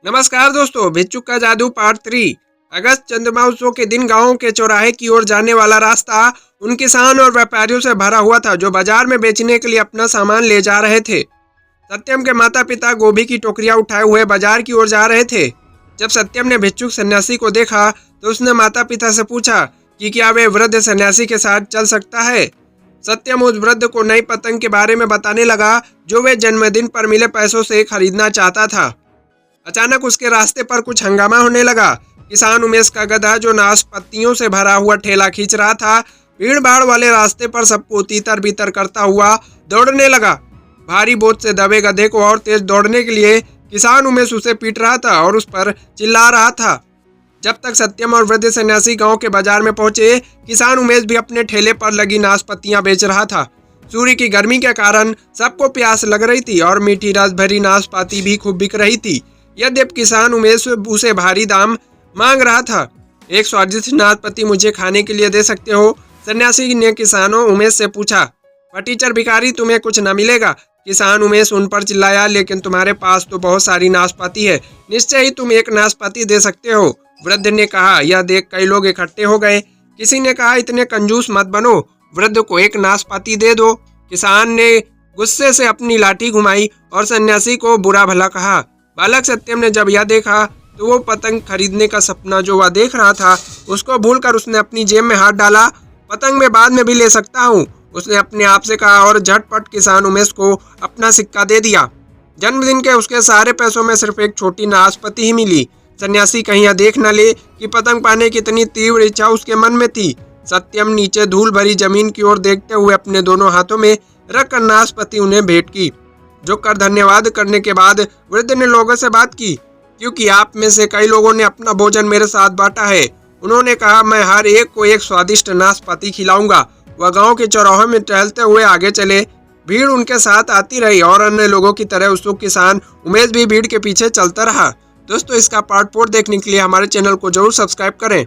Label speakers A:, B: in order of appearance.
A: नमस्कार दोस्तों, भिक्षुक का जादू पार्ट 3। अगस्त चंद्रमा उत्सव के दिन गांव के चौराहे की ओर जाने वाला रास्ता उन किसान और व्यापारियों से भरा हुआ था जो बाजार में बेचने के लिए अपना सामान ले जा रहे थे। सत्यम के माता पिता गोभी की टोकरियां उठाए हुए बाजार की ओर जा रहे थे। जब सत्यम ने भिक्षुक सन्यासी को देखा तो उसने माता पिता से पूछा कि क्या वे वृद्ध सन्यासी के साथ चल सकता है। सत्यम उस वृद्ध को नई पतंग के बारे में बताने लगा जो वे जन्मदिन पर मिले पैसों से खरीदना चाहता था। अचानक उसके रास्ते पर कुछ हंगामा होने लगा। किसान उमेश का गधा जो नाशपत्तियों से भरा हुआ ठेला खींच रहा था, भीड़ भाड़ वाले रास्ते पर सबको तीतर बीतर करता हुआ दौड़ने लगा। भारी बोझ से दबे गधे को और तेज दौड़ने के लिए किसान उमेश उसे पीट रहा था और उस पर चिल्ला रहा था। जब तक सत्यम और वृद्ध सन्यासी गांव के बाजार में पहुंचे, किसान उमेश भी अपने ठेले पर लगी नाशपत्तियां बेच रहा था। सूर्य की गर्मी के कारण सबको प्यास लग रही थी और मीठी रस भरी नाशपाती भी खूब बिक रही थी। यद्यपि किसान उमेश उसे भारी दाम मांग रहा था। एक स्वादिष्ट नाशपाती मुझे खाने के लिए दे सकते हो? सन्यासी ने किसानों उमेश से पूछा। फटीचर भिखारी, तुम्हें कुछ न मिलेगा, किसान उमेश उन पर चिल्लाया। लेकिन तुम्हारे पास तो बहुत सारी नाशपाती है, निश्चय ही तुम एक नाशपाती दे सकते हो, वृद्ध ने कहा। यह देख कई लोग इकट्ठे हो गए। किसी ने कहा, इतने कंजूस मत बनो, वृद्ध को एक नाशपाती दे दो। किसान ने गुस्से से अपनी लाठी घुमाई और सन्यासी को बुरा भला कहा। बालक सत्यम ने जब यह देखा तो वो पतंग खरीदने का सपना जो वह देख रहा था उसको भूलकर उसने अपनी जेब में हाथ डाला। पतंग मैं बाद में भी ले सकता हूँ, उसने अपने आप से कहा और झटपट किसान उमेश को अपना सिक्का दे दिया। जन्मदिन के उसके सारे पैसों में सिर्फ एक छोटी नाशपाती ही मिली। सन्यासी कहीं यह देख न ले कि पतंग पाने की इतनी तीव्र इच्छा उसके मन में थी। सत्यम नीचे धूल भरी जमीन की ओर देखते हुए अपने दोनों हाथों में रखकर नाशपाती उन्हें भेंट की। झुककर धन्यवाद करने के बाद वृद्ध ने लोगों से बात की, क्योंकि आप में से कई लोगों ने अपना भोजन मेरे साथ बांटा है। उन्होंने कहा, मैं हर एक को एक स्वादिष्ट नाशपाती खिलाऊंगा। वह गांव के चौराहों में टहलते हुए आगे चले। भीड़ उनके साथ आती रही और अन्य लोगों की तरह उत्सुक किसान उमेश भी भीड़ के पीछे चलता रहा। दोस्तों, इसका पार्ट 4 देखने के लिए हमारे चैनल को जरूर सब्सक्राइब करें।